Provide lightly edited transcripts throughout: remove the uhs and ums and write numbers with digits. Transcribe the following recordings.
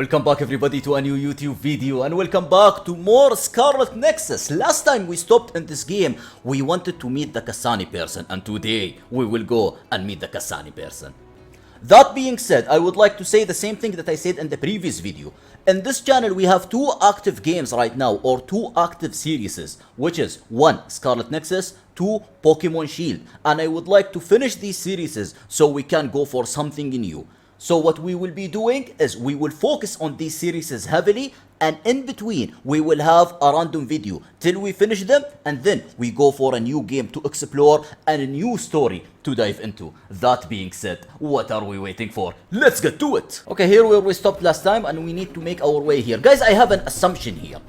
Welcome back everybody to a new YouTube video, and welcome back to more Scarlet Nexus. Last time we stopped in this game, we wanted to meet the Kasani person, and today we will go and meet the Kasani person. That being said, I would like to say the same thing that I said in the previous video. In this channel we have two active games right now, or two active series, which is 1. Scarlet Nexus, 2. Pokemon Shield, and I would like to finish these series so we can go for something new. So what we will be doing is we will focus on these series heavily, and in between we will have a random video till we finish them, and then we go for a new game to explore and a new story to dive into. That being said, what are we waiting for? Let's get to it. Okay, here where we stopped last time, and we need to make our way here. Guys, I have an assumption here.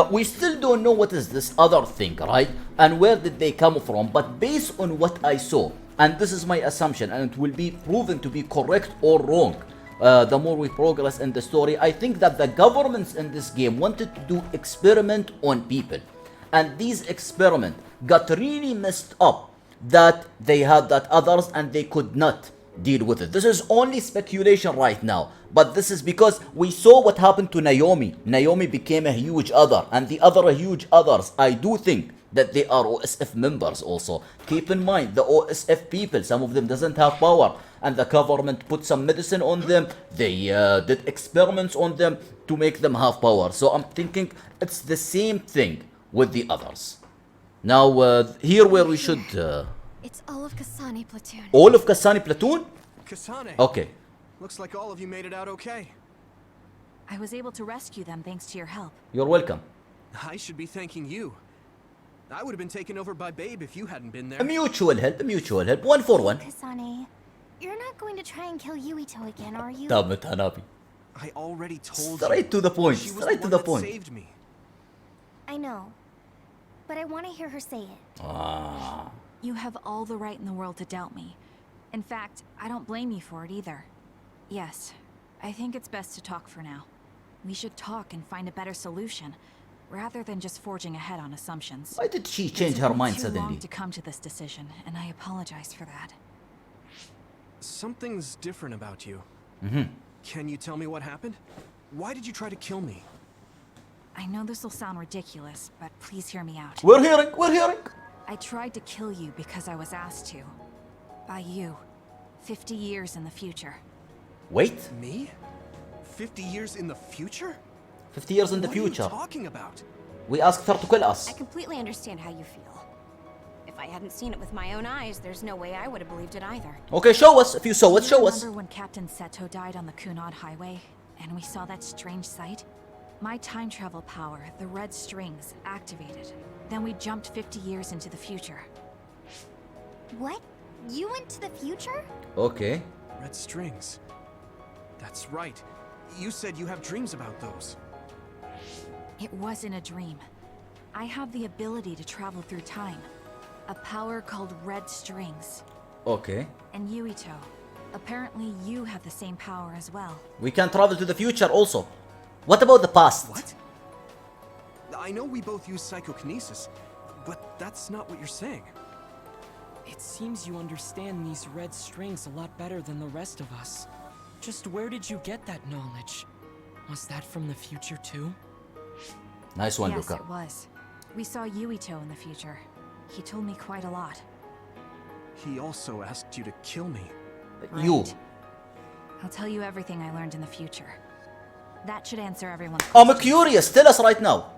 We still don't know what is this other thing, right? And where did they come from, but based on what I saw, and this is my assumption, and it will be proven to be correct or wrong the more we progress in the story, I think that the governments in this game wanted to do experiment on people, and these experiment got really messed up that they had that others and they could not deal with it. This is only speculation right now, but this is because we saw what happened to Naomi. Naomi became a huge other, and the other huge others, I do think that they are OSF members also. Keep in mind, the OSF people, some of them doesn't have power, and the government put some medicine on them. They did experiments on them to make them have power. So I'm thinking it's the same thing with the others. Now here where we should It's all of Kasani platoon. all of Kasani platoon? Kasane. Okay. Looks like all of you made it out okay. I was able to rescue them thanks to your help. You're welcome. I should be thanking you. I would have been taken over by Babe if you hadn't been A there. mutual help, a mutual help. 1 for 1. Kasane, you're not going to try and kill Yuito again, are you? Damn it, Hanabi. I already told Straight you. to the point, She was straight the to one the that point. saved me. I know, but I want to hear her say it. Ah. You have all the right in the world to doubt me. In fact, I don't blame you for it either. Yes, I think it's best to talk for now. We should talk and find a better solution, rather than just forging ahead on assumptions. Why did she change her It took me mind too suddenly? long to come to this decision, and I apologize for that. Something's different about you. Mm-hmm. Can you tell me what happened? Why did you try to kill me? I know this will sound ridiculous, but please hear me out. We're hearing. I tried to kill you because I was asked to. By you. 50 years in the future. Wait, Me? 50 years in the future? 50 years in the What are you future. talking about? We asked her to kill us. I completely understand how you feel. If I hadn't seen it with my own eyes, there's no way I would have believed it either. Okay, show us. If you saw it, Do you show us. remember when Captain Seto died on the Kunad Highway, and we saw that strange sight? My time travel power, the red strings, activated. Then we jumped 50 years into the future. What? You went to the future? Okay. Red strings. That's right. You said you have dreams about those. It wasn't a dream. I have the ability to travel through time. A power called red strings. Okay. And Yuito, apparently you have the same power as well. We can travel to the future also. What about the past? What? I know we both use psychokinesis, but that's not what you're saying. It seems you understand these red strings a lot better than the rest of us. Just where did you get that knowledge? Was that from the future too? Nice one, Yes, Luca. it was. We saw Yuito in the future. He told me quite a lot. He also asked you to kill me. You. Right. I'll tell you everything I learned in the future. That should answer everyone's I'm questions. curious. Tell us right now.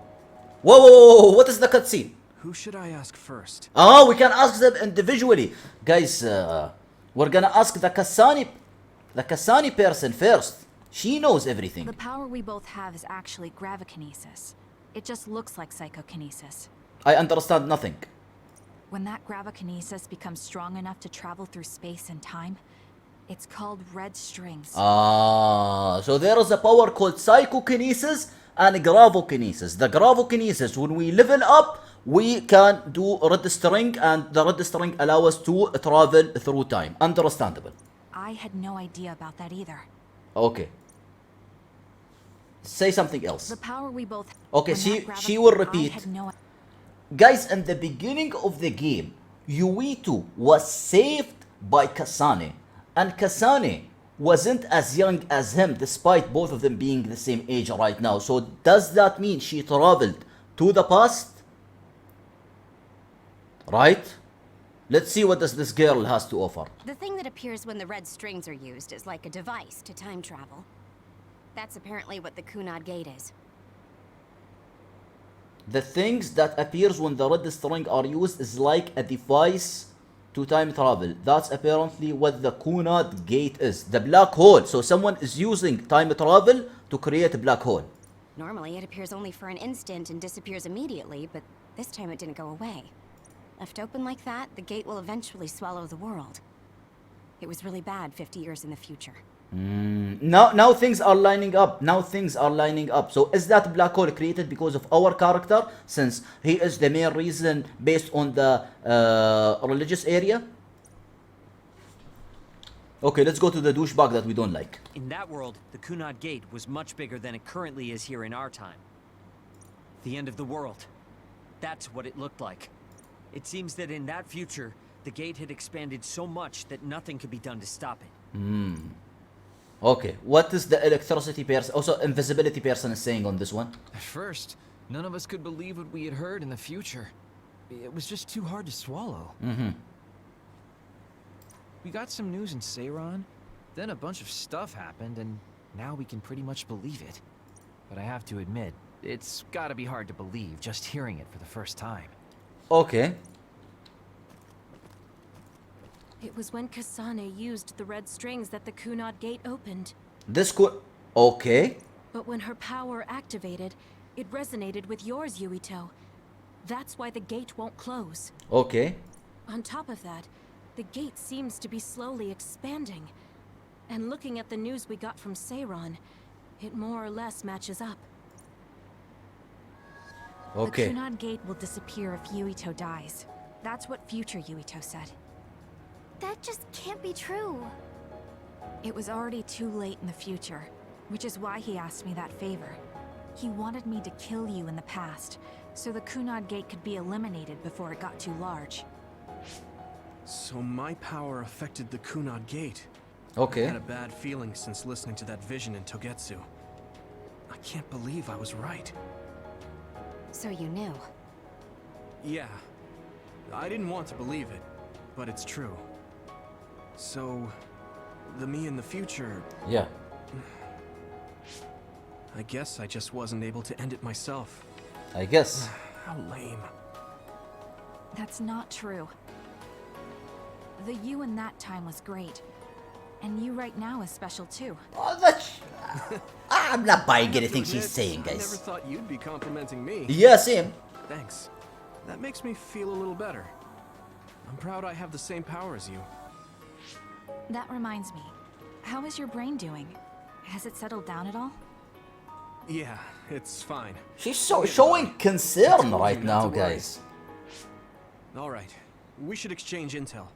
Whoa. What is the cutscene? Who should I ask first? Ah, we can ask them individually. Guys, we're gonna ask the Kasani person first. She knows everything. The power we both have is actually gravikinesis. It just looks like psychokinesis. I understand nothing. When that gravikinesis becomes strong enough to travel through space and time, it's called red strings. Ah, so there is a power called psychokinesis and gravokinesis. The gravokinesis, when we level up, we can do red string, and the red string allow us to travel through time. Understandable. I had no idea about that either. Okay. Say something else. The power we both Okay, when that she will I repeat. had no Guys, in the beginning of the game, Yuito was saved by Kasane, and Kasane wasn't as young as him, despite both of them being the same age right now. So does that mean she traveled to the past? Right? Let's see what this girl has to offer. The thing that appears when the red strings are used is like a device to time travel. That's apparently what the Kunad Gate is. The things that appears when the red string are used is like a device to time travel. That's apparently what the Kunad Gate is. The black hole. So someone is using time travel to create a black hole. Normally, it appears only for an instant and disappears immediately, but this time it didn't go away. Left open like that, the gate will eventually swallow the world. It was really bad 50 years in the future. Now things are lining up. Now things are lining up. So is that black hole created because of our character, since he is the main reason based on the religious area? Okay, let's go to the douchebag that we don't like. In that world, the Kunad Gate was much bigger than it currently is here in our time. The end of the world. That's what it looked like. It seems that in that future, the gate had expanded so much that nothing could be done to stop it. Okay, what is the electricity person, also invisibility person is saying on this one? At first, none of us could believe what we had heard in the future. It was just too hard to swallow. We got some news in Seiran, then a bunch of stuff happened, and now we can pretty much believe it. But I have to admit, it's gotta be hard to believe just hearing it for the first time. Okay. It was when Kasane used the red strings that the Kunad Gate opened. This could... Okay. But when her power activated, it resonated with yours, Yuito. That's why the gate won't close. Okay. On top of that, the gate seems to be slowly expanding. And looking at the news we got from Seiran, it more or less matches up. Okay. The Kunad Gate will disappear if Yuito dies. That's what future Yuito said. That just can't be true. It was already too late in the future, which is why he asked me that favor. He wanted me to kill you in the past, so the Kunad Gate could be eliminated before it got too large. So my power affected the Kunad Gate. Okay. I had a bad feeling since listening to that vision in Togetsu. I can't believe I was right. So you knew. Yeah. I didn't want to believe it, but it's true. So, the me in the future... Yeah. I guess I just wasn't able to end it myself. I guess. How lame. That's not true. The you in that time was great. And you right now is special too. Oh, that's... I'm not buying I have to anything she's admit, saying, I never guys. thought you'd be complimenting me. Yeah, same. Thanks. That makes me feel a little better. I'm proud I have the same power as you. That reminds me. How is your brain doing? Has it settled down at all? Yeah, it's fine. She's showing concern told right you not now, to worry. guys. All right, we should exchange intel.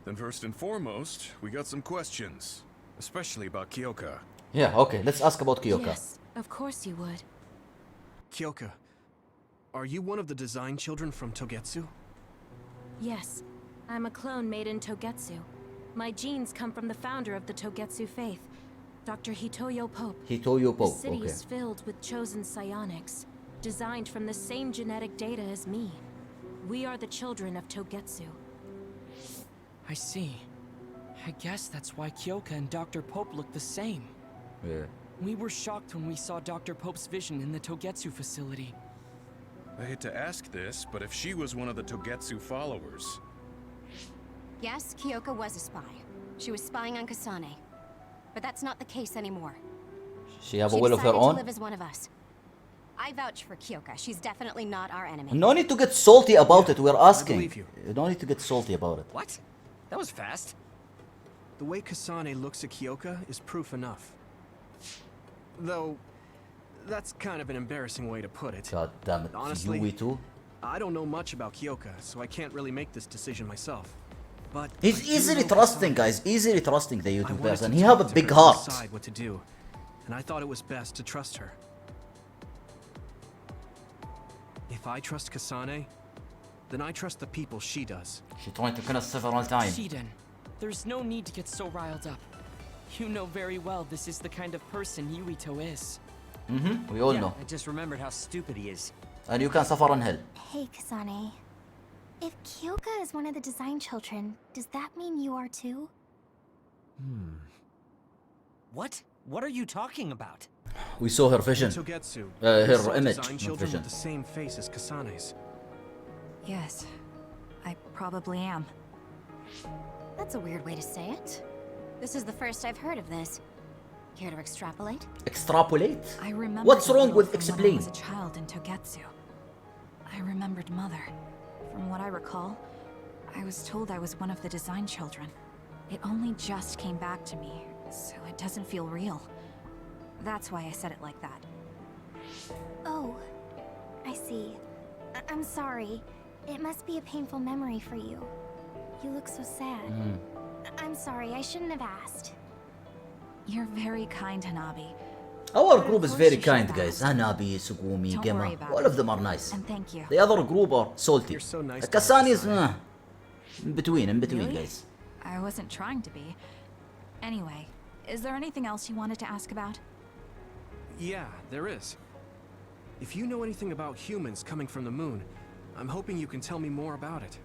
Then first and foremost, we got some questions. Especially about Kyoka. Yeah, okay, let's ask about Kyoka. Yes, of course you would. Kyoka, are you one of the design children from Togetsu? Yes, I'm a clone made in Togetsu. My genes come from the founder of the Togetsu faith, Dr. Hitoyo Pope. Hitoyo The Pope, city okay. is filled with chosen psionics, designed from the same genetic data as me. We are the children of Togetsu. I see. I guess that's why Kyoka and Dr. Pope look the same. Yeah. We were shocked when we saw Dr. Pope's vision in the Togetsu facility. I hate to ask this, but if she was one of the Togetsu followers, Yes, Kyoka was a spy. She was spying on Kasane. But that's not the case anymore. She have a She will of her decided to own? live as one of us. I vouch for Kyoka. She's definitely not our enemy. No need to get salty about it, we're asking. believe you. No need to get salty about it. What? That was fast. The way Kasane looks at Kyoka is proof enough. Though, that's kind of an embarrassing way to put it. God damn it. Honestly, Yui too? I don't know much about Kyoka, so I can't really make this decision myself. But He's I do easily know trusting, Kasane. guys. Easily trusting the I YouTube wanted person. to He talk have a to big her heart. and decide what to do, and I thought it was best to trust her. If I trust Kasane, then I trust the people she does. She tried to kill us several times. Shiden, there's no need to get so riled up. You know very well this is the kind of person Yuito is. We all Yeah, know. I just remembered how stupid he is. And you can suffer in hell. Hey, Kasane. If Kyoka is one of the design children, does that mean you are too? What? What are you talking about? We saw her vision. Togetsu. Her we saw image, design not children vision. with the same face as Kasane's. Yes, I probably am. That's a weird way to say it. This is the first I've heard of this. Care to extrapolate? Extrapolate? I remember. What's wrong with explain? When I was a child in Togetsu. I remembered Mother. From what I recall, I was told I was one of the design children. It only just came back to me, so it doesn't feel real. That's why I said it like that. Oh, I see. I'm sorry. It must be a painful memory for you. You look so sad. I'm sorry, I shouldn't have asked. You're very kind, Hanabi. Our group is very Of course you kind, should guys. Hanabi, Sugumi, Don't Gema. worry about All it. of them are nice. And thank you. The other group are salty. You're so nice to Kasani is Kasane. in between, Really? guys. I wasn't trying to be. Anyway, is there anything else you wanted to ask about? Yeah, there is. If you know anything about humans coming from the moon, I'm hoping you can tell me more about it.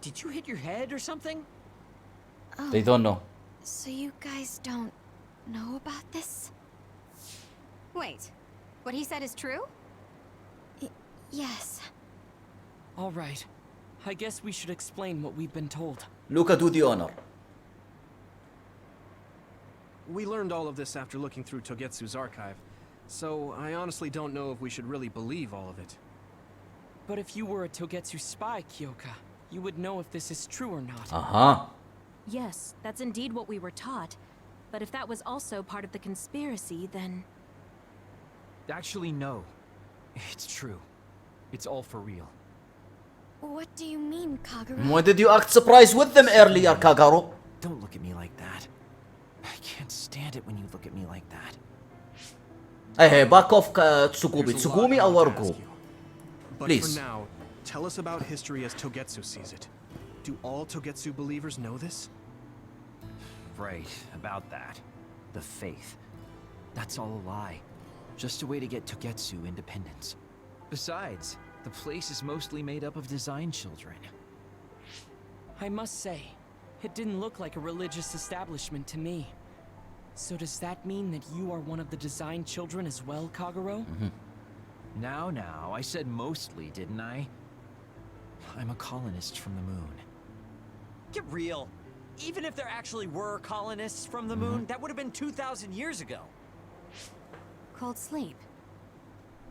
Did you hit your head or something? They don't know. So you guys don't know about this? Wait, what he said is true? Yes. All right. I guess we should explain what we've been told. Luca, do the honor. We learned all of this after looking through Togetsu's archive, so I honestly don't know if we should really believe all of it. But if you were a Togetsu spy, Kyoka, you would know if this is true or not. Uh-huh. Yes, that's indeed what we were taught. But if that was also part of the conspiracy, then... Actually, no. It's true. It's all for real. What do you mean, Kagura? Why did you act surprised with them earlier, Kagaro? Don't look at me like that. I can't stand it when you look at me like that. Hey, back off, Tsukumi. There's a lot Tsukumi, I want our to ask group. you. But Please. for now, tell us about history as Togetsu sees it. Do all Togetsu believers know this? Right, about that. The faith. That's all a lie. Just a way to get Togetsu independence. Besides, the place is mostly made up of design children. I must say, it didn't look like a religious establishment to me. So does that mean that you are one of the design children as well, Kagero? Now, I said mostly, didn't I? I'm a colonist from the moon. Get real. Even if there actually were colonists from the moon, that would have been 2,000 years ago. Cold sleep.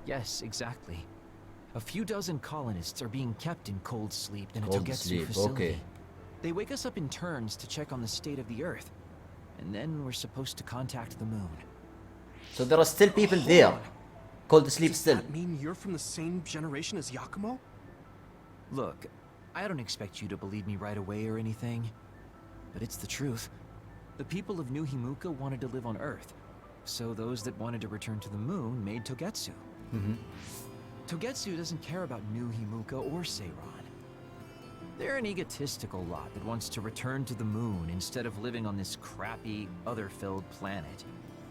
Yes, exactly. A few dozen colonists are being kept in cold sleep in a Cold Togetsu sleep, facility. okay. They wake us up in turns to check on the state of the Earth. And then we're supposed to contact the moon. So there are still people there. Cold sleep Does still. that mean you're from the same generation as Yakumo? Look, I don't expect you to believe me right away or anything. But it's the truth. The people of New Himuka wanted to live on Earth. So those that wanted to return to the moon made Togetsu. Togetsu doesn't care about New Himuka or Seiran. They're an egotistical lot that wants to return to the moon instead of living on this crappy, other-filled planet.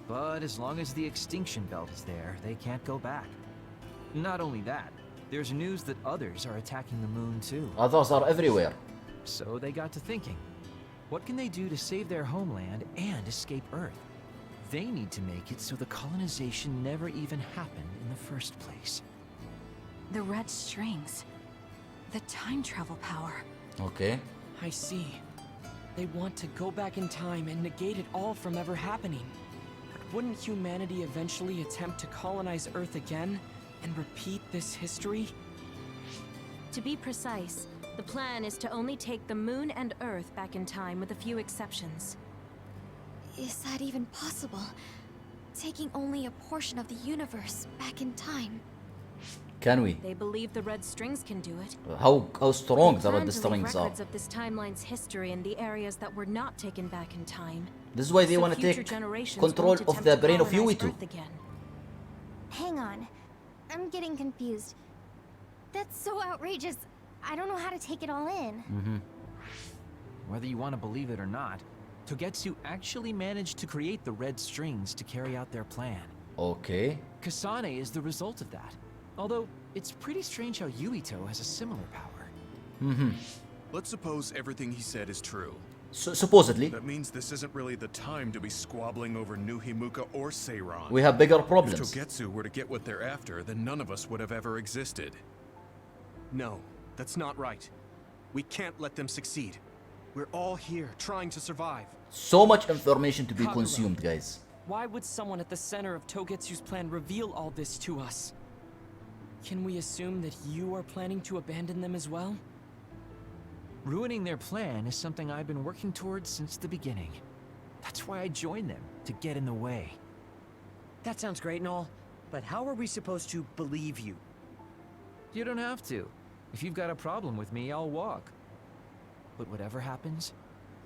But as long as the extinction belt is there, they can't go back. Not only that, there's news that others are attacking the moon too. Others are everywhere. So they got to thinking, what can they do to save their homeland and escape Earth? They need to make it so the colonization never even happened in the first place. The red strings. The time travel power. Okay. I see. They want to go back in time and negate it all from ever happening. But wouldn't humanity eventually attempt to colonize Earth again and repeat this history? To be precise, the plan is to only take the moon and Earth back in time with a few exceptions. Is that even possible? Taking only a portion of the universe back in time. Can we? They believe the red strings can do it. How strong They the plan red to leave strings are. records of this timeline's history in the areas that were not taken back in time. This is why they So want to future take generations control won't of attempt the to brain of colonize Yuito. Earth again. Hang on. I'm getting confused. That's so outrageous. I don't know how to take it all in. Whether you want to believe it or not, Togetsu actually managed to create the red strings to carry out their plan. Okay. Kasane is the result of that. Although, it's pretty strange how Yuito has a similar power. Let's suppose everything he said is true. Supposedly. That means this isn't really the time to be squabbling over New Himuka or Seiran. We have bigger If problems. Togetsu were to get what they're after, then none of us would have ever existed. No, that's not right. We can't let them succeed. We're all here, trying to survive. So much information to be Kagura. consumed, guys. Why would someone at the center of Togetsu's plan reveal all this to us? Can we assume that you are planning to abandon them as well? Ruining their plan is something I've been working towards since the beginning. That's why I joined them, to get in the way. That sounds great and all, but how are we supposed to believe you? You don't have to. If you've got a problem with me, I'll walk. But whatever happens,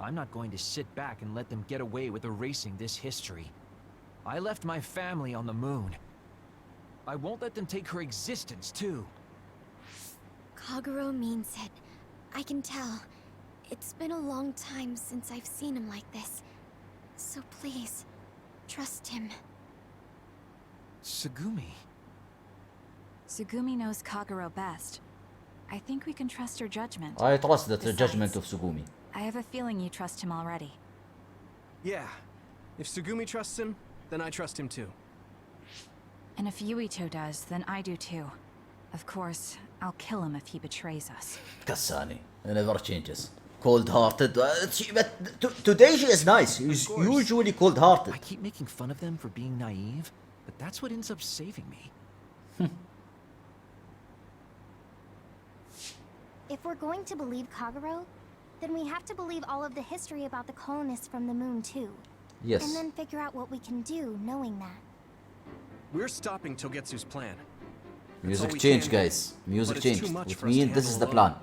I'm not going to sit back and let them get away with erasing this history. I left my family on the moon. I won't let them take her existence, too. Kaguro means it. I can tell. It's been a long time since I've seen him like this. So please, trust him. Tsugumi. Sugumi knows Kaguro best. I think we can trust her judgment. I trust that the Besides, judgment of Sugumi. I have a feeling you trust him already. Yeah, if Sugumi trusts him, then I trust him too. And if Yuito does, then I do too. Of course, I'll kill him if he betrays us. Kasane. It never changes. Cold-hearted. Today she is nice. She's usually cold-hearted. I keep making fun of them for being naive, but that's what ends up saving me. If we're going to believe Kaguro, then we have to believe all of the history about the colonists from the moon too. Yes. And then figure out what we can do knowing that. We're stopping Togetsu's plan. Music all we change, can do. guys. Music But it's too changed. much Which for us to means this is the handle plan. alone.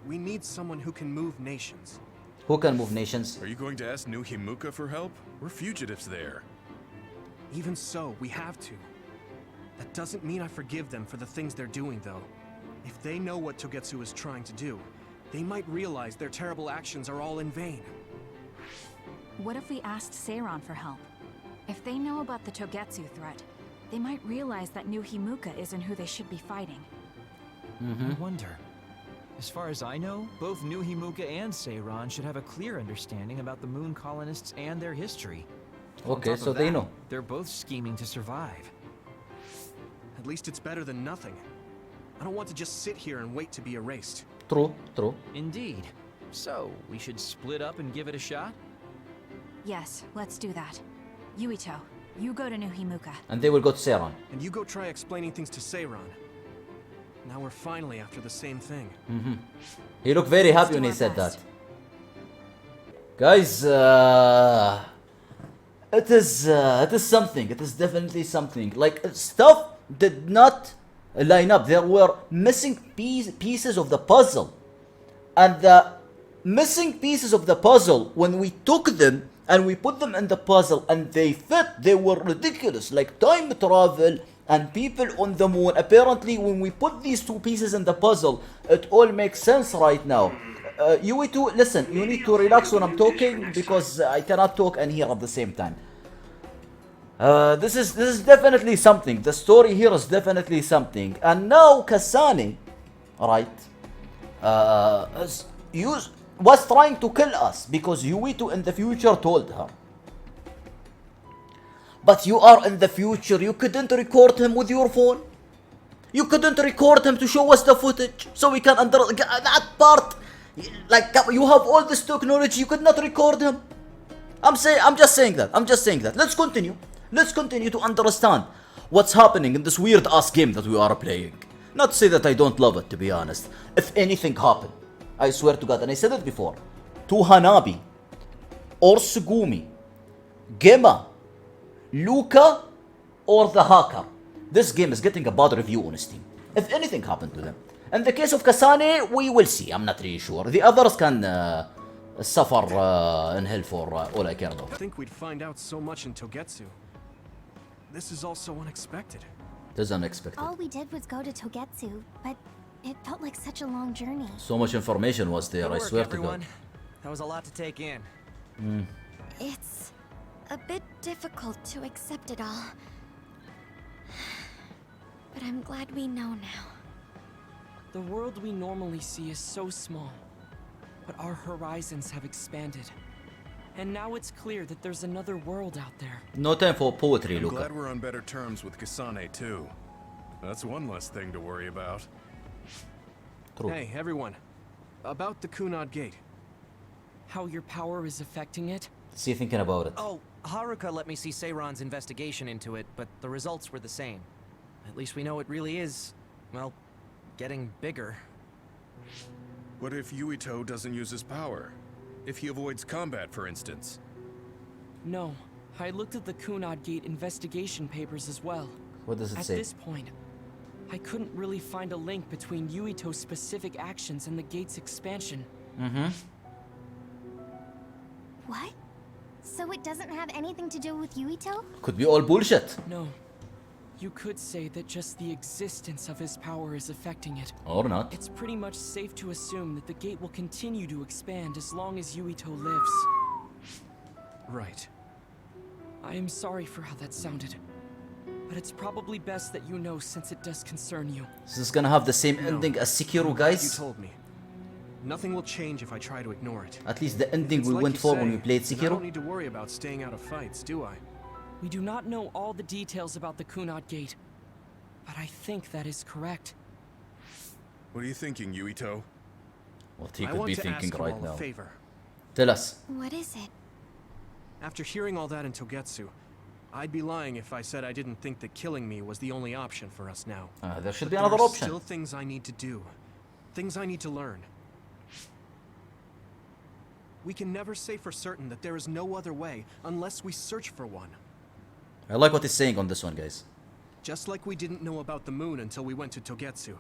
We need someone who can move nations. Who can move nations? Are you going to ask New Himuka for help? We're fugitives there. Even so, we have to. That doesn't mean I forgive them for the things they're doing, though. If they know what Togetsu is trying to do, they might realize their terrible actions are all in vain. What if we asked Seiran for help? If they know about the Togetsu threat, they might realize that New Himuka isn't who they should be fighting. I wonder. As far as I know, both New Himuka and Seiran should have a clear understanding about the moon colonists and their history. On Okay, top so of they that, know. They're both scheming to survive. At least it's better than nothing. I don't want to just sit here and wait to be erased. True, true. Indeed. So, we should split up and give it a shot? Yes, let's do that. Yuito, you go to New Himuka. And they will go to Seiran. And you go try explaining things to Seiran. Now we're finally after the same thing. He looked very happy do when he our said best. that. Guys, it is something. It is definitely something. Like, stuff did not line up. There were missing pieces of the puzzle. And the missing pieces of the puzzle, when we took them and we put them in the puzzle and they fit, they were ridiculous. Like time travel and people on the moon. Apparently, when we put these two pieces in the puzzle, it all makes sense right now. You listen, you need to relax when I'm talking because I cannot talk and hear at the same time. This is definitely something. The story here is definitely something. And now Kasane, right, was trying to kill us because Yuito in the future told her. But you are in the future. You couldn't record him with your phone. You couldn't record him to show us the footage so we can that part. Like, you have all this technology. You could not record him. I'm just saying that. Let's continue. Let's continue to understand what's happening in this weird ass game that we are playing. Not to say that I don't love it, to be honest. If anything happened, I swear to God, and I said it before, to Hanabi, or Sugumi, Gema, Luca, or the hacker, this game is getting a bad review on Steam. If anything happened to them. In the case of Kasane, we will see. I'm not really sure. The others can suffer in hell for all I care about. I think we'd find out so much in Togetsu. This is all so unexpected. It is unexpected. All we did was go to Togetsu, but it felt like such a long journey. So much information was there, Good I work, swear to everyone. God. That was a lot to take in. It's a bit difficult to accept it all. But I'm glad we know now. The world we normally see is so small, but our horizons have expanded. And now it's clear that there's another world out there. No time for poetry, I'm Luca. glad we're on better terms with Kasane too. That's one less thing to worry about. True. Hey, everyone. About the Kunad Gate. How your power is affecting it? See you thinking about it. Oh, Haruka let me see Seiron's investigation into it, but the results were the same. At least we know it really is, well, getting bigger. What if Yuito doesn't use his power? If he avoids combat, for instance? No. I looked at the Kunad Gate investigation papers as well. What does it At say? this point, I couldn't really find a link between Yuito's specific actions and the gate's expansion. What? So it doesn't have anything to do with Yuito? Could be all bullshit. No. You could say that just the existence of his power is affecting it. Or not. It's pretty much safe to assume that the gate will continue to expand as long as Yuito lives. Right. I am sorry for how that sounded, but it's probably best that you know since it does concern you. Is this gonna have the same No. ending as Sekiro, You guys? told me. Nothing will change if I try to ignore it. At least the ending It's we like went you for when say, we played I don't Sekiro. need to worry about staying out of fights, do I? We do not know all the details about the Kunad Gate, but I think that is correct. What are you thinking, Yuito? What he I could want be to thinking ask you right all now. a favor. Tell us. What is it? After hearing all that in Togetsu, I'd be lying if I said I didn't think that killing me was the only option for us now. There should But be there another are option. still things I need to do. Things I need to learn. We can never say for certain that there is no other way unless we search for one. I like what he's saying on this one, guys. Just like we didn't know about the moon until we went to Togetsu,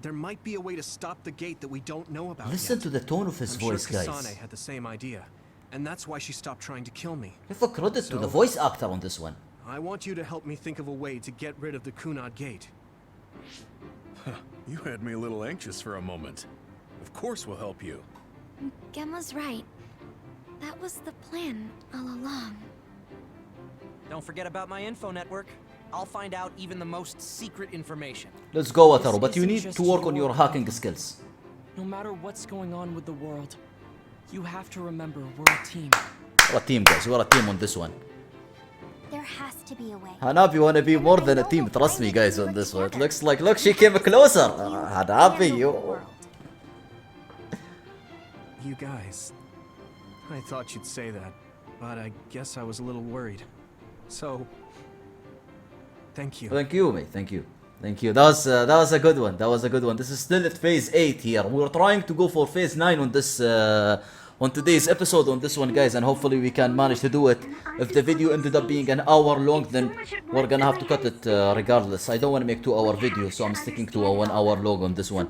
there might be a way to stop the gate that we don't know about Listen yet. to the tone of his I'm voice, sure guys. Kasane had the same idea, and that's why she stopped trying to kill me. Give a credit to So- the voice actor on this one. I want you to help me think of a way to get rid of the Kunad Gate. You had me a little anxious for a moment. Of course we'll help you. Gemma's right. That was the plan all along. Don't forget about my info network. I'll find out even the most secret information. Let's go, Wataru, This but you isn't need just to work on your your hacking problem. skills. No matter what's going on with the world, you have to remember we're a team. We're a team, guys. We're a team on this one. There has to be a way. Hanabi wanna be more than a team. Trust me, guys, on this one. It looks like, look, she came closer. Hanabi, And the you. world. You guys. I thought you'd say that, but I guess I was a little worried. So, thank you. Thank you, mate. Thank you. Thank you. That was a good one. That was a good one. This is still at phase 8 here. We're trying to go for phase 9 on this on today's episode on this one, guys, and hopefully we can manage to do it. If the video ended up being an hour long, then we're gonna have to cut it regardless. I don't want to make 2-hour video, so I'm sticking to a 1 hour log on this one.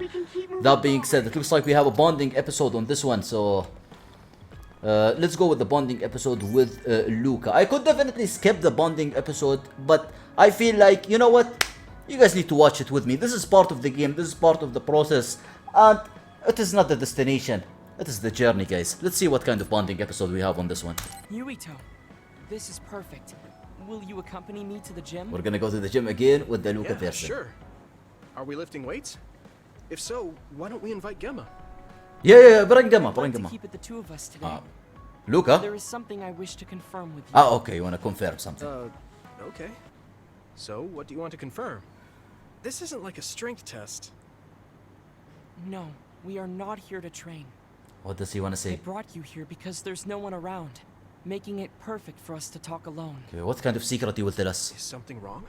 That being said, it looks like we have a bonding episode on this one, so let's go with the bonding episode with Luca. I could definitely skip the bonding episode, but I feel like, you know what? You guys need to watch it with me. This is part of the game. This is part of the process. And it is not the destination. It is the journey, guys. Let's see what kind of bonding episode we have on this one. Yuito, this is perfect. Will you accompany me to the gym? We're gonna go to the gym again with the Luca Yeah, person. sure. Are we lifting weights? If so, why don't we invite Gemma? Yeah, bring him up, I'd bring like to him up. keep it the two of us today. Luca? There is something I wish to confirm with you. Okay, you wanna confirm something. Okay. So, what do you want to confirm? This isn't like a strength test. No, we are not here to train. What does he wanna I say? brought you here because there's no one around, making it perfect for us to talk alone. Okay, what kind of secret you will tell us? Is something wrong?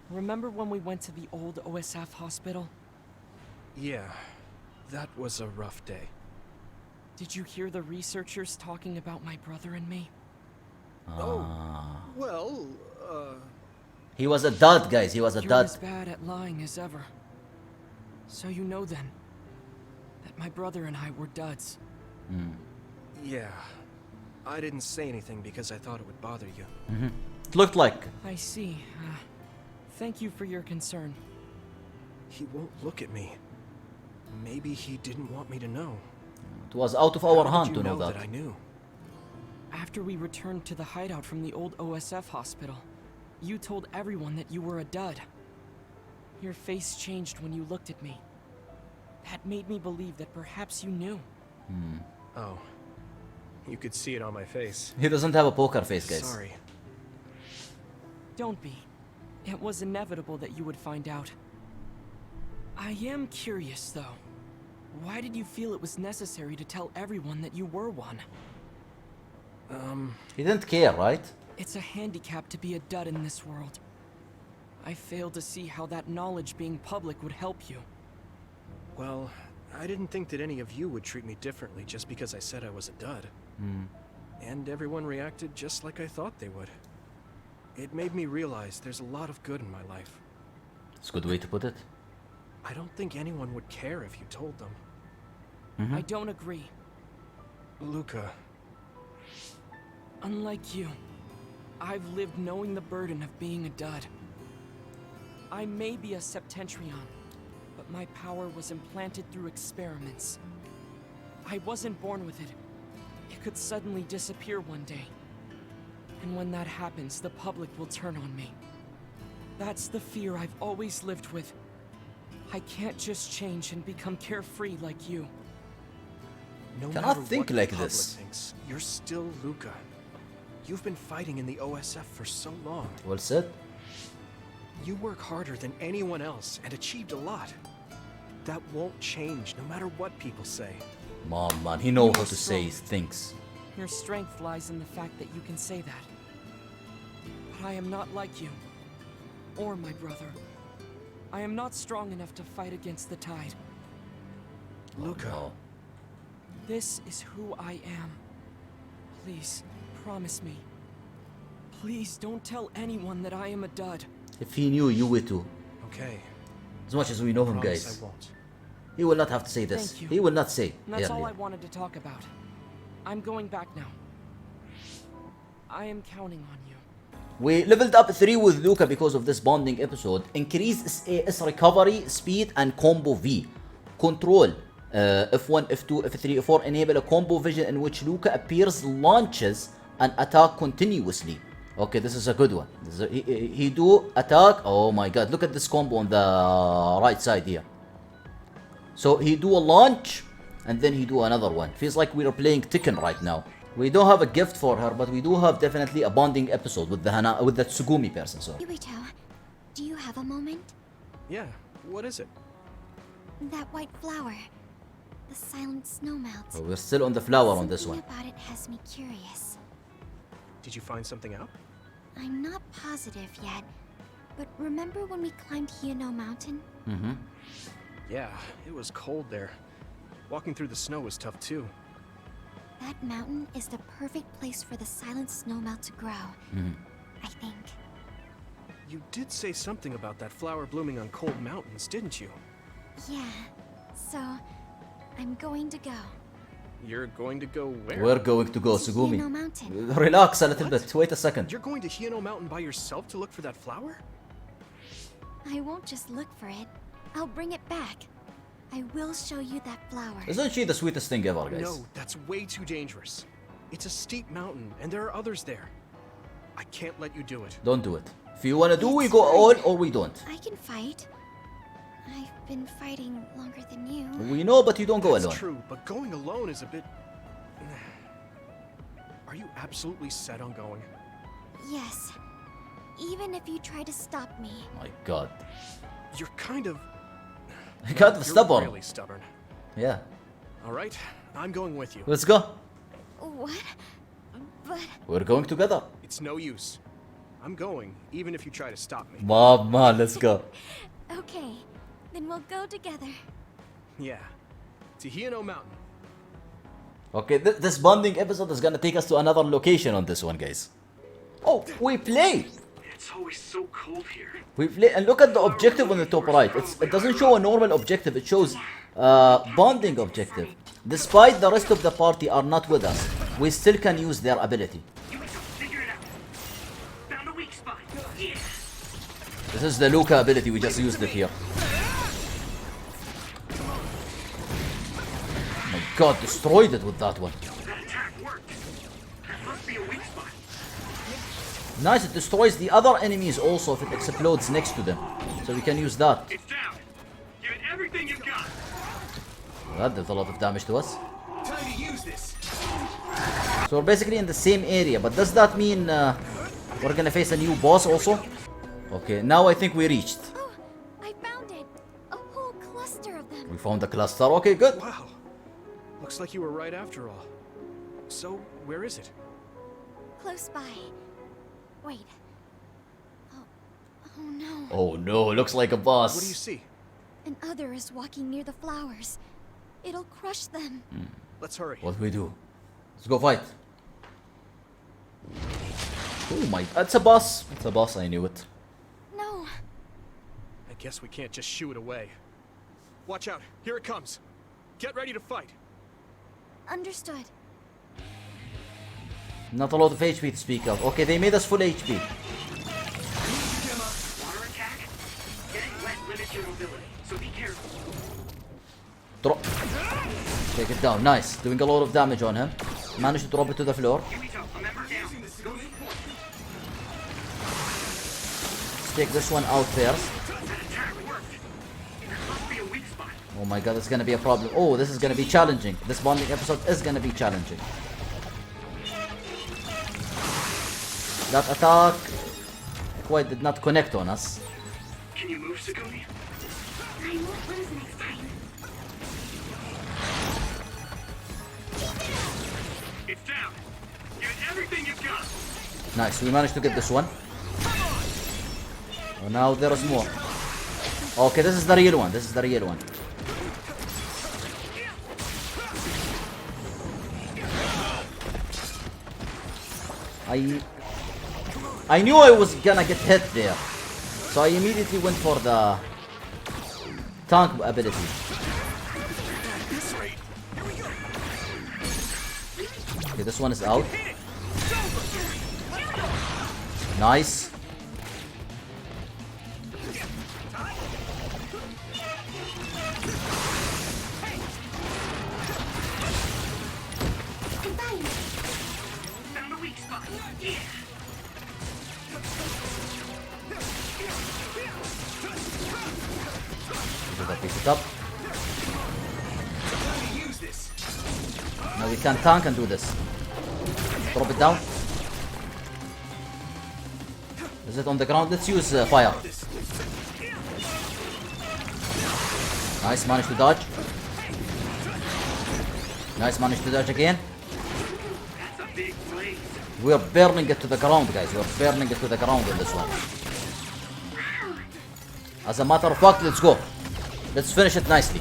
Remember when we went to the old OSF hospital? Yeah. That was a rough day. Did you hear the researchers talking about my brother and me? Well, He was a dud, guys. He was a You're dud. as bad at lying as ever. So you know then, that my brother and I were duds. yeah. I didn't say anything because I thought it would bother you. It looked like. I see. Thank you for your concern. He won't look at me. Maybe he didn't want me to know. It was out of our How hand did to you know know that. I knew? After we returned to the hideout from the old OSF hospital, you told everyone that you were a dud. Your face changed when you looked at me. That made me believe that perhaps you knew. Oh. You could see it on my face. He doesn't have a poker face, guys. Sorry. Don't be. It was inevitable that you would find out. I am curious, though. Why did you feel it was necessary to tell everyone that you were one? He didn't care, right? It's a handicap to be a dud in this world. I fail to see how that knowledge being public would help you. Well, I didn't think that any of you would treat me differently just because I said I was a dud. And everyone reacted just like I thought they would. It made me realize there's a lot of good in my life. It's a good way to put it. I don't think anyone would care if you told them. I don't agree. Luca, Unlike you, I've lived knowing the burden of being a dud. I may be a Septentrion, but my power was implanted through experiments. I wasn't born with it. It could suddenly disappear one day. And when that happens, the public will turn on me. That's the fear I've always lived with. I can't just change and become carefree like you. no Cannot matter think what the like public this. thinks, you're still Luca. You've been fighting in the OSF for so long. Well said. You work harder than anyone else and achieved a lot. That won't change no matter what people say. Mom, man, he knows You how are to say strong. things. Your strength lies in the fact that you can say that. But I am not like you, or my brother. I am not strong enough to fight against the tide. Luca, Oh, This is who I am. Please, promise me. Please don't tell anyone that I am a dud. if he knew, you would too. okay. As much as we know him, Promise guys. I won't. He will not have to say this. Thank you. He will not say. And that's all earlier. I wanted to talk about. I'm going back now. I am counting on you. We leveled up 3 with Luca because of this bonding episode. Increase SAS recovery, speed, and combo V. Control. F1, F2, F3, F4 enable a combo vision in which Luca appears, launches, and attack continuously. Okay, this is a good one. He do attack. Oh my god, look at this combo on the right side here. So he do a launch, and then he do another one. Feels like we are playing Tekken right now. We don't have a gift for her, but we do have definitely a bonding episode with the Tsugumi person. Sorry. Yubito, do you have a moment? Yeah, what is it? That white flower. The silent snow melt. So we're still on the flower on this Something one. about it has me curious. Did you find something out? I'm not positive yet, but remember when we climbed Hiano Mountain? Mm-hmm. Yeah, it was cold there. Walking through the snow was tough too. That mountain is the perfect place for the silent snowmelt to grow. I think. You did say something about that flower blooming on cold mountains, didn't you? Yeah. So, I'm going to go. You're going to go where? We're going to go, To Tsugumi. Hiano Mountain. Relax a little What? bit. Wait a second. You're going to Hiano Mountain by yourself to look for that flower? I won't just look for it. I'll bring it back. I will show you that flower. Isn't she the sweetest thing ever, guys? No, that's way too dangerous. It's a steep mountain, and there are others there. I can't let you do it. Don't do it. If you wanna do, we It's go all fine. or we don't. I can fight. I've been fighting longer than you. We know, but you don't go That's alone. true, but going alone is a bit... Are you absolutely set on going? Yes. Even if you try to stop me. My God. You're kind of... Kind of You're stubborn. really stubborn. Yeah. All right, I'm going with you. Let's go. What? But We're going together. It's no use. I'm going, even if you try to stop me. Mama, let's go. okay. Then we'll go together. Yeah. To Hiano Mountain. Okay, this bonding episode is gonna take us to another location on this one, guys. Oh, we play. It's always so cold here. We play, and look at the objective on the top right. It doesn't show a normal objective. It shows bonding objective. Despite the rest of the party are not with us, we still can use their ability. This is the Luca ability. We just used it here. Oh my god, destroyed it with that one. That attack worked. That must be a weak spot. Nice, it destroys the other enemies also if it explodes next to them. So we can use that. It's down. Give it everything you've got. That did a lot of damage to us. Time to use this. So we're basically in the same area, but does that mean we're gonna face a new boss also? Okay, now I think we reached. Oh, I found it. A whole cluster of them. We found the cluster. Okay, good. Wow. Looks like you were right after all. So, where is it? Close by. Wait. Oh no. Oh no, looks like a boss. What do you see? An other is walking near the flowers. It'll crush them. Let's hurry. What do we do? Let's go fight. Oh my, that's a boss. It's a boss, I knew it. No. I guess we can't just shoo it away. Watch out, here it comes. Get ready to fight. Understood. Not a lot of HP to speak of. Okay, they made us full HP. Water attack? Getting wet limits your mobility, so be careful. Drop. Take it down. Nice. Doing a lot of damage on him. Managed to drop it to the floor. Kirito, remember down. Go to point. Let's take this one out first. That attack worked. There must be a weak spot. Oh my god, it's gonna be a problem. Oh, this is gonna be challenging. This bonding episode is gonna be challenging. That attack quite did not connect on us. Can you move, Sakuni? I won't lose next time. It's down. Give it everything you've got. Nice, we managed to get this one. Oh, now there is more. Okay, this is the real one. This is the real one. I knew I was gonna get hit there, so I immediately went for the tank ability. Okay, this one is out. Nice. Found a weak spot. Yeah. Pick it up. Now we can tank and do this. Drop it down. Is it on the ground? Let's use fire. Nice, managed to dodge. Nice, managed to dodge again. That's a big blaze. We're burning it to the ground, guys. We're burning it to the ground in this one. As a matter of fact, let's go. Let's finish it nicely.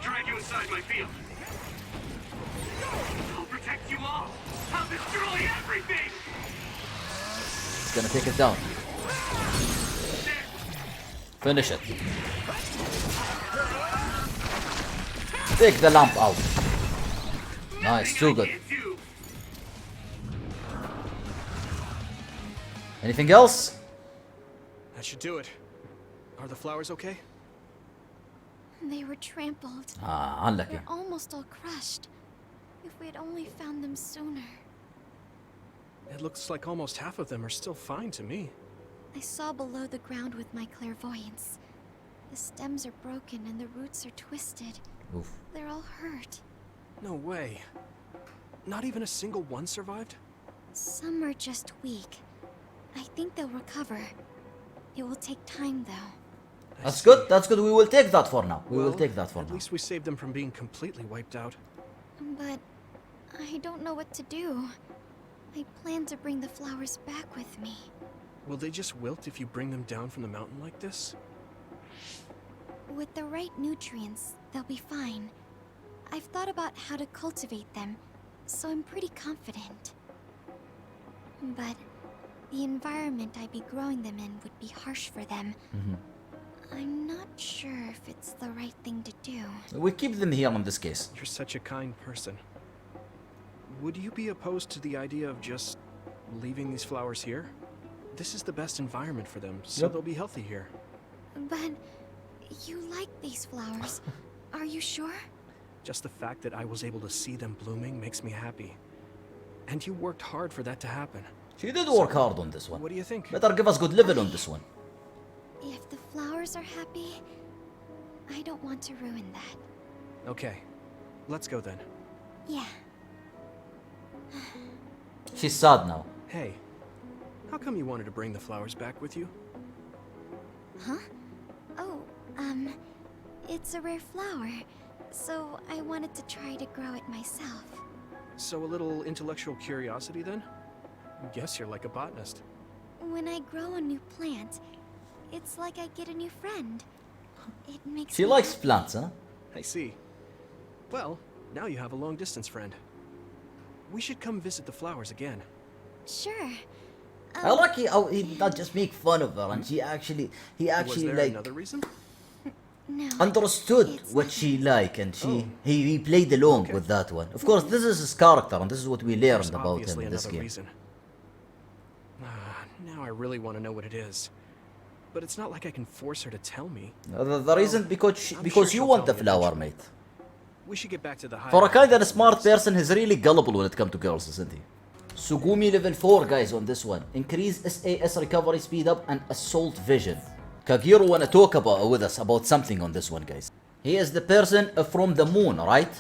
Drag you inside my field. I'll protect you all. I'll destroy everything. It's gonna take it down. Finish it. Take the lamp out. Nice, too good. Anything else? That should do it. Are the flowers okay? They were trampled. Ah, unlucky. They're almost all crushed. If we had only found them sooner. It looks like almost half of them are still fine to me. I saw below the ground with my clairvoyance. The stems are broken and the roots are twisted. Oof. They're all hurt. No way. Not even a single one survived? Some are just weak. I think they'll recover. It will take time, though. That's good. That's good. We will take that for now. We will Well, take that for At now. least we saved them from being completely wiped out. But I don't know what to do. I plan to bring the flowers back with me. Will they just wilt if you bring them down from the mountain like this? With the right nutrients, they'll be fine. I've thought about how to cultivate them, so I'm pretty confident. But the environment I'd be growing them in would be harsh for them. I'm not sure if it's the right thing to do. We keep them here in this case. You're such a kind person. Would you be opposed to the idea of just leaving these flowers here? This is the best environment for them, so they'll be healthy here. But you like these flowers. Are you sure? Just the fact that I was able to see them blooming makes me happy. And you worked hard for that to happen. She did work hard on this one. What do you think? Better give us good level on this one. If the flowers are happy, I don't want to ruin that. Okay, let's go then. Yeah. She's sad now. Hey, how come you wanted to bring the flowers back with you? Huh? Oh, it's a rare flower, so I wanted to try to grow it myself. So a little intellectual curiosity then? Guess you're like a botanist. When I grow a new plant, it's like I get a new friend. It makes She me likes happy. plants, huh? I see. Well, now you have a long-distance friend. We should come visit the flowers again. Sure. I like how he not just make fun of her, and he Was actually there like another reason? No. understood it's what nothing. she like, and Oh. he played along Okay. with that one. Of course, this is his character, and this is what we learned There's about him obviously in this another game. reason. Now I really want to know what it is. But it's not like I can force her to tell me. The reason because I'm because sure you she'll want the tell me flower, eventually. mate. We should get back to the For a hideout. kind of smart person, he's really gullible when it comes to girls, isn't he? Sugumi level 4, guys, on this one. Increase SAS recovery speed up and assault vision. Kagiro wanna talk with us about something on this one, guys. He is the person from the moon, right?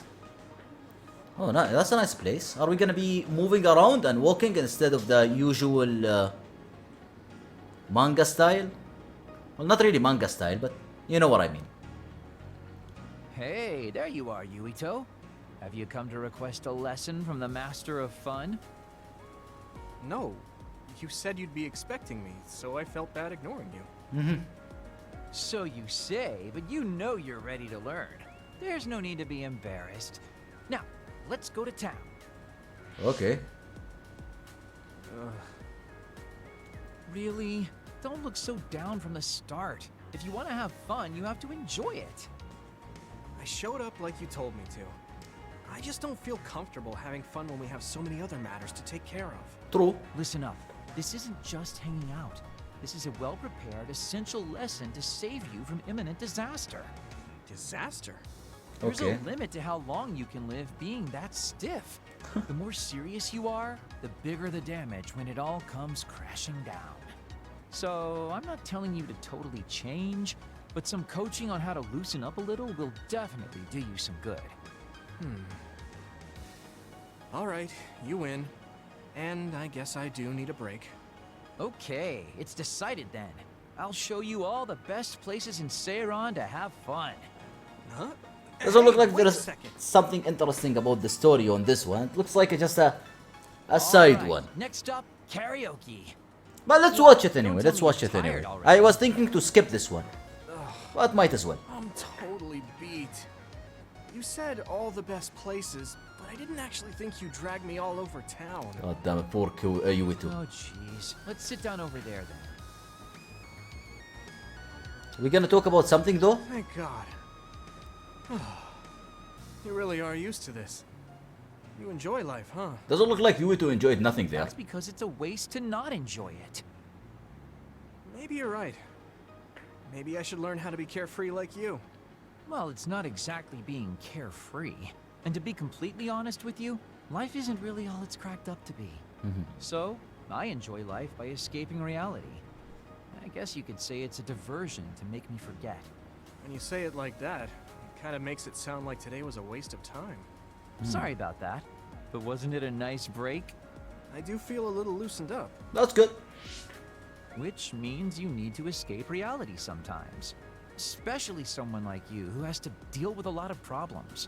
Oh, no, that's a nice place. Are we gonna be moving around and walking instead of the usual manga style? Well, not really manga style, but you know what I mean. Hey, there you are, Yuito. Have you come to request a lesson from the Master of Fun? No. You said you'd be expecting me, so I felt bad ignoring you. So you say, but you know you're ready to learn. There's no need to be embarrassed. Now, let's go to town. Okay. Really? Don't look so down from the start. If you want to have fun, you have to enjoy it. I showed up like you told me to. I just don't feel comfortable having fun when we have so many other matters to take care of. True. Listen up. This isn't just hanging out. This is a well-prepared, essential lesson to save you from imminent disaster. Disaster? There's Okay. a limit to how long you can live being that stiff. The more serious you are, the bigger the damage when it all comes crashing down. So, I'm not telling you to totally change, but some coaching on how to loosen up a little will definitely do you some good. All right, you win. And I guess I do need a break. Okay, it's decided then. I'll show you all the best places in Seiron to have fun. Huh? Doesn't look like Wait a there's second. something interesting about the story on this one. It looks like just a side Alright, one. Next up, karaoke. But let's watch it anyway. tell Let's me watch you're it anyway. tired already. I was thinking to skip this one, but might as well. I'm totally beat. You said all the best places, but I didn't actually think you dragged me all over town. God damn it, poor Yuito. Oh jeez. Let's sit down over there then. We gonna talk about something though? Thank God. You really are used to this. You enjoy life, huh? Doesn't look like Yuito enjoyed nothing there. That's because it's a waste to not enjoy it. Maybe you're right. Maybe I should learn how to be carefree like you. Well, it's not exactly being carefree. And to be completely honest with you, life isn't really all it's cracked up to be. So, I enjoy life by escaping reality. I guess you could say it's a diversion to make me forget. When you say it like that, it kind of makes it sound like today was a waste of time. Sorry about that, but wasn't it a nice break? I do feel a little loosened up. That's good. Which means you need to escape reality sometimes. Especially someone like you who has to deal with a lot of problems.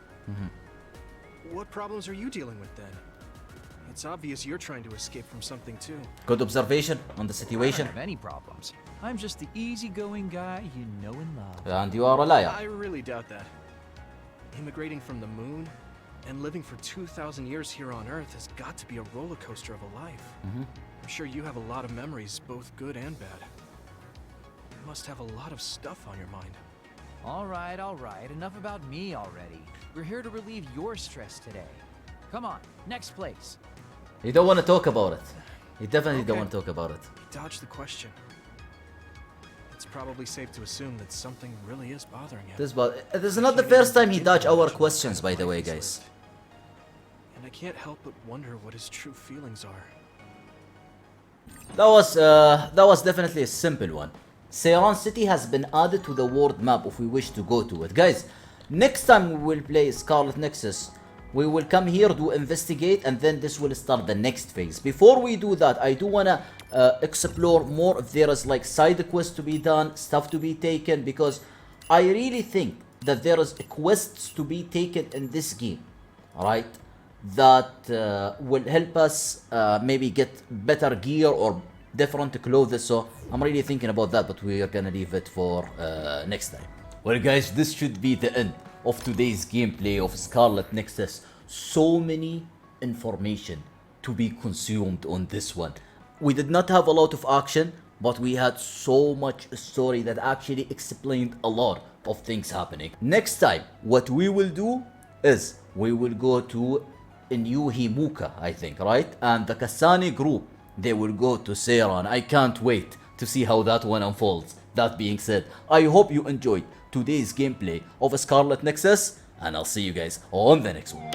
What problems are you dealing with then? It's obvious you're trying to escape from something too. Good observation on the I situation. don't have any problems. I'm just the easygoing guy you know and love. And you are a liar. I really doubt that. Immigrating from the moon and living for 2,000 years here on Earth has got to be a roller coaster of a life. I'm sure you have a lot of memories, both good and bad. You must have a lot of stuff on your mind. All right, enough about me already. We're here to relieve your stress today. Come on, next place. You don't want to talk about it. You definitely don't Okay. want to talk about it. dodge the question. It's probably safe to assume that something really is bothering him. This is not the first time he dodged our questions, by the way, guys. And I can't help but wonder what his true feelings are. That was definitely a simple one. Seyran City has been added to the world map if we wish to go to it. Guys, next time we will play Scarlet Nexus, we will come here to investigate, and then this will start the next phase. Before we do that, I do wanna explore more if there is like side quests to be done, stuff to be taken, because I really think that there is quests to be taken in this game, right? That will help us maybe get better gear or different clothes. So I'm really thinking about that, but we are gonna leave it for next time. Well guys, this should be the end of today's gameplay of Scarlet Nexus. So many information to be consumed on this one. We did not have a lot of action, but we had so much story that actually explained a lot of things happening. Next time, what we will do is we will go to New Himuka, I think, right? And the Kasane group, they will go to Seyran. I can't wait to see how that one unfolds. That being said, I hope you enjoyed today's gameplay of Scarlet Nexus, and I'll see you guys on the next one.